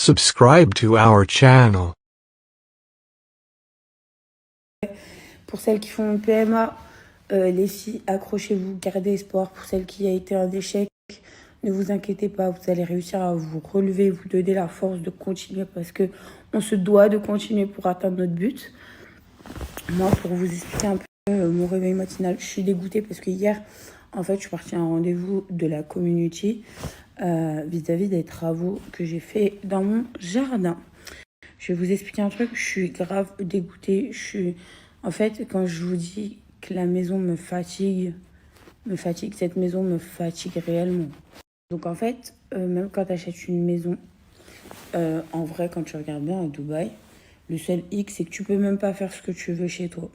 Subscribe to our channel. Pour celles qui font une PMA, les filles, accrochez-vous, gardez espoir. Pour celles qui a été un échec, ne vous inquiétez pas, vous allez réussir à vous relever, vous donner la force de continuer parce que on se doit de continuer pour atteindre notre but. Moi, pour vous expliquer un peu mon réveil matinal, je suis dégoûtée parce que hier, en fait, je suis partie à un rendez-vous de la community vis-à-vis des travaux que j'ai fait dans mon jardin. Je vais vous expliquer un truc, je suis grave dégoûtée. En fait, quand je vous dis que la maison me fatigue, cette maison me fatigue réellement. Donc en fait, même quand tu achètes une maison, en vrai, quand tu regardes bien à Dubaï, le seul hic, c'est que tu peux même pas faire ce que tu veux chez toi.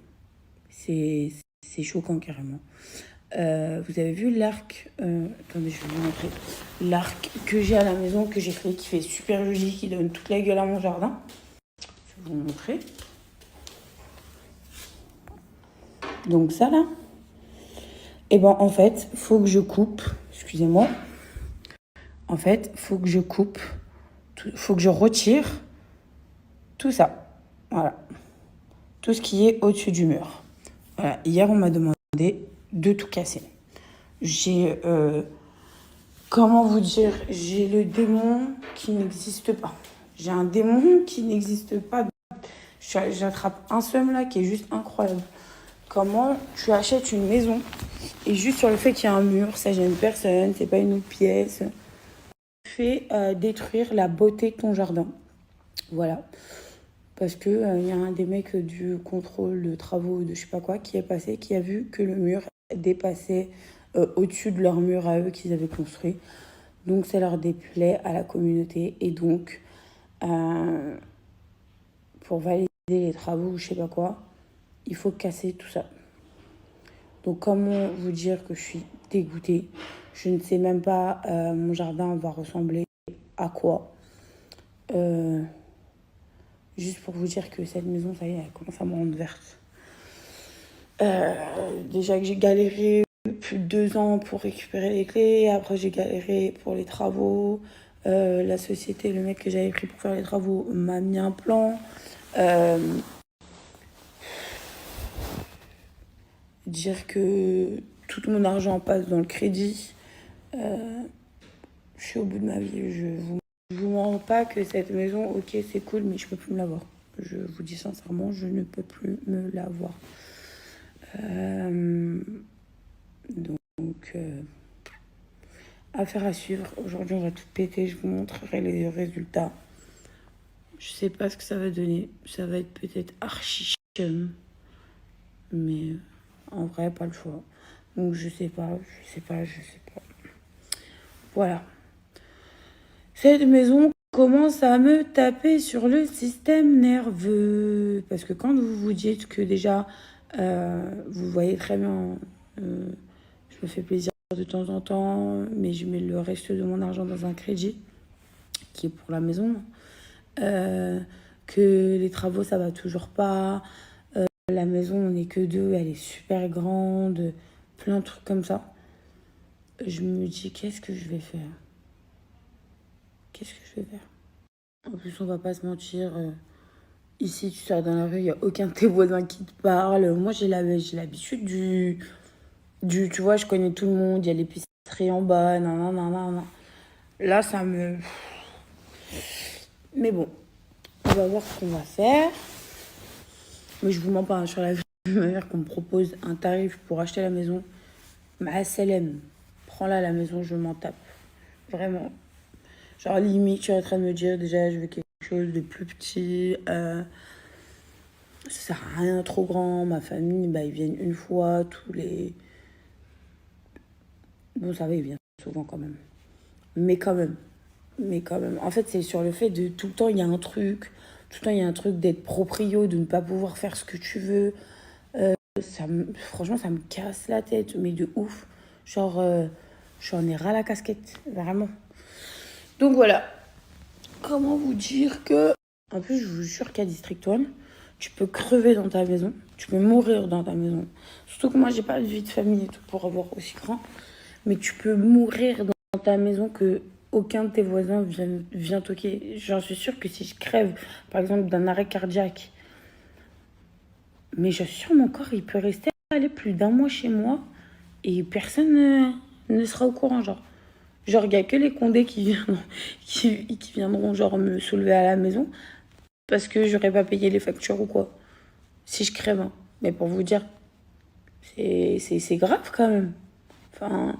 C'est choquant carrément. Vous avez vu l'arc, attendez, je vais vous montrer. L'arc que j'ai à la maison, que j'ai créé, qui fait super joli, qui donne toute la gueule à mon jardin. Je vais vous montrer. Donc ça là, et ben en fait, faut que je coupe, excusez-moi. En fait, faut que je coupe, faut que je retire tout ça. Voilà. Tout ce qui est au-dessus du mur. Voilà. Hier, on m'a demandé de tout casser. J'ai, comment vous dire, j'ai le démon qui n'existe pas. J'ai un démon qui n'existe pas. J'attrape un seum là qui est juste incroyable. Comment tu achètes une maison et juste sur le fait qu'il y a un mur, ça gêne personne, c'est pas une autre pièce, fait détruire la beauté de ton jardin. Voilà. Parce que y a un des mecs du contrôle de travaux de je sais pas quoi qui est passé, qui a vu que le mur dépassait au-dessus de leur mur à eux qu'ils avaient construit. Donc ça leur déplaît à la communauté. Et donc, pour valider les travaux ou je sais pas quoi, il faut casser tout ça. Donc comment vous dire que je suis dégoûtée. Je ne sais même pas mon jardin va ressembler à quoi. Juste pour vous dire que cette maison, ça y est, elle commence à me rendre verte. Déjà que j'ai galéré plus de 2 ans pour récupérer les clés. Après, j'ai galéré pour les travaux. La société, le mec que j'avais pris pour faire les travaux m'a mis un plan. Dire que tout mon argent passe dans le crédit. Je suis au bout de ma vie. Je vous mens pas que cette maison, ok, c'est cool, mais je peux plus me l'avoir. Je vous dis sincèrement, je ne peux plus me l'avoir. Donc, affaire à suivre. Aujourd'hui, on va tout péter. Je vous montrerai les résultats. Je sais pas ce que ça va donner. Ça va être peut-être archi chum. Mais en vrai, pas le choix. Donc, je sais pas. Voilà. Cette maison commence à me taper sur le système nerveux. Parce que quand vous vous dites que déjà, vous voyez très bien, je me fais plaisir de temps en temps, mais je mets le reste de mon argent dans un crédit, qui est pour la maison, que les travaux, ça va toujours pas. La maison, on n'est que 2, elle est super grande, plein de trucs comme ça. Je me dis, qu'est-ce que je vais faire? En plus, on va pas se mentir. Ici, tu sors dans la rue, il n'y a aucun de tes voisins qui te parle. Moi, j'ai l'habitude tu vois, je connais tout le monde. Il y a l'épicerie en bas, nan. Là, ça me... Mais bon, on va voir ce qu'on va faire. Mais je vous mens pas, hein, sur la vie, ma mère qu'on me propose un tarif pour acheter la maison. Ma SLM, prends-la la maison, je m'en tape. Vraiment. Genre, limite, tu es en train de me dire, déjà, je veux quelque chose de plus petit. Ça sert à rien trop grand. Ma famille, bah, ils viennent une fois tous les... Bon, ça va, ils viennent souvent quand même. Mais quand même. En fait, c'est sur le fait de tout le temps, il y a un truc. Tout le temps, il y a un truc d'être proprio, de ne pas pouvoir faire ce que tu veux. Franchement, ça me casse la tête, mais de ouf. Genre, j'en ai ras la casquette, vraiment. Donc voilà. Comment vous dire que... En plus, je vous jure qu'à District One, tu peux crever dans ta maison. Tu peux mourir dans ta maison. Surtout que moi, j'ai pas de vie de famille et tout pour avoir aussi grand. Mais tu peux mourir dans ta maison que aucun de tes voisins vient toquer. J'en suis sûre que si je crève, par exemple, d'un arrêt cardiaque, mais je suis sûre mon corps, il peut rester aller plus d'un mois chez moi et personne ne sera au courant, genre. Genre, il n'y a que les condés qui viendront, genre, me soulever à la maison parce que j'aurais pas payé les factures ou quoi. Si je crève, hein. Mais pour vous dire, c'est grave quand même. Enfin,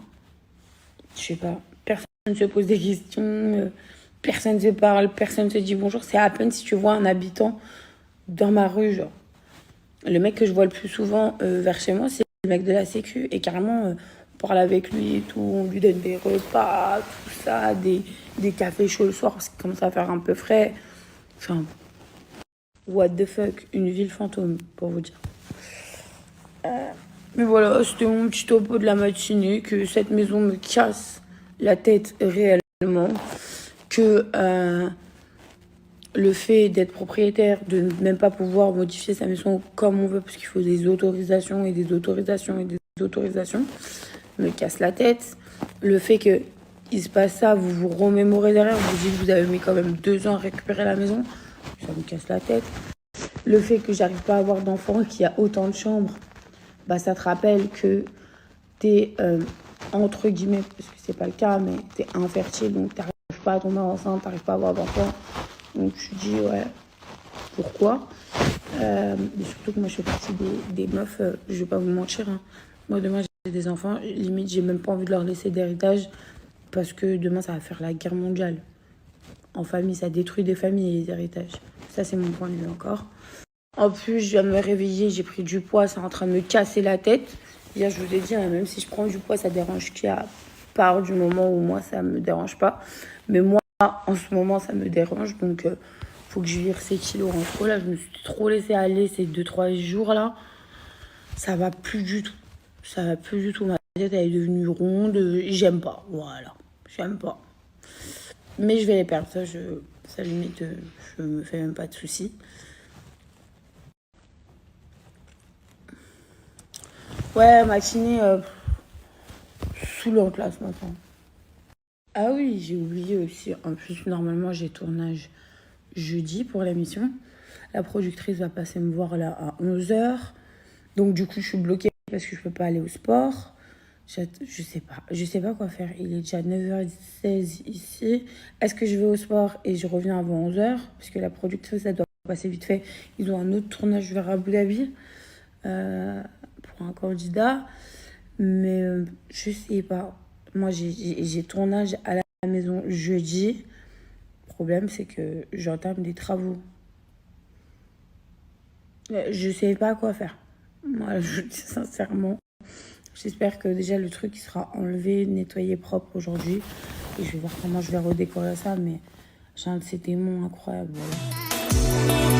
je sais pas. Personne ne se pose des questions, personne ne se parle, personne ne se dit bonjour. C'est à peine si tu vois un habitant dans ma rue, genre. Le mec que je vois le plus souvent vers chez moi, c'est le mec de la Sécu. Et carrément, on parle avec lui et tout, on lui donne des repas, tout ça, des cafés chauds le soir parce qu'il commence à faire un peu frais. Enfin, what the fuck, une ville fantôme, pour vous dire. Mais voilà, c'était mon petit topo de la matinée, que cette maison me casse la tête réellement, que le fait d'être propriétaire, de ne même pas pouvoir modifier sa maison comme on veut, parce qu'il faut des autorisations et des autorisations et des autorisations, me casse la tête. Le fait qu'il se passe ça, vous vous remémorez derrière, vous dites que vous avez mis quand même 2 ans à récupérer la maison, ça me casse la tête. Le fait que j'arrive pas à avoir d'enfants, qu'il y a autant de chambres, bah ça te rappelle que t'es, entre guillemets, parce que c'est pas le cas, mais t'es infertile, donc t'arrives pas à tomber enceinte, t'arrives pas à avoir d'enfants. Donc tu dis, ouais, pourquoi mais surtout que moi, je fais partie des meufs, je vais pas vous mentir. Hein. Moi, demain, j'ai des enfants, limite, j'ai même pas envie de leur laisser d'héritage parce que demain, ça va faire la guerre mondiale. En famille, ça détruit des familles et les héritages. Ça, c'est mon point de vue encore. En plus, je viens de me réveiller, j'ai pris du poids, c'est en train de me casser la tête. Hier, je vous ai dit, hein, même si je prends du poids, ça dérange qui à part du moment où moi, ça me dérange pas. Mais moi, en ce moment, ça me dérange. Donc, faut que je vire ces kilos en trop. Là, je me suis trop laissé aller ces 2-3 jours-là. Ça va plus du tout. Ça va plus du tout. Ma tête, elle est devenue ronde. J'aime pas. Voilà. J'aime pas. Mais je vais les perdre. Ça limite, je me fais même pas de soucis. Ouais, matinée saoulante là ce matin. Ah oui, j'ai oublié aussi. En plus, normalement, j'ai tournage jeudi pour l'émission. La productrice va passer me voir là à 11h. Donc du coup, je suis bloquée parce que je peux pas aller au sport. Je sais pas quoi faire. Il est déjà 9h16 ici. Est-ce que je vais au sport et je reviens avant 11h? Parce que la productrice, elle doit passer vite fait. Ils ont un autre tournage vers Abu Dhabi pour un candidat. Mais je sais pas. Moi, j'ai tournage à la maison jeudi. Le problème, c'est que j'entame des travaux. Je sais pas quoi faire. Moi, je dis sincèrement. J'espère que déjà le truc il sera enlevé, nettoyé propre aujourd'hui. Et je vais voir comment je vais redécorer ça. Mais j'ai un de ces démons incroyables. Voilà.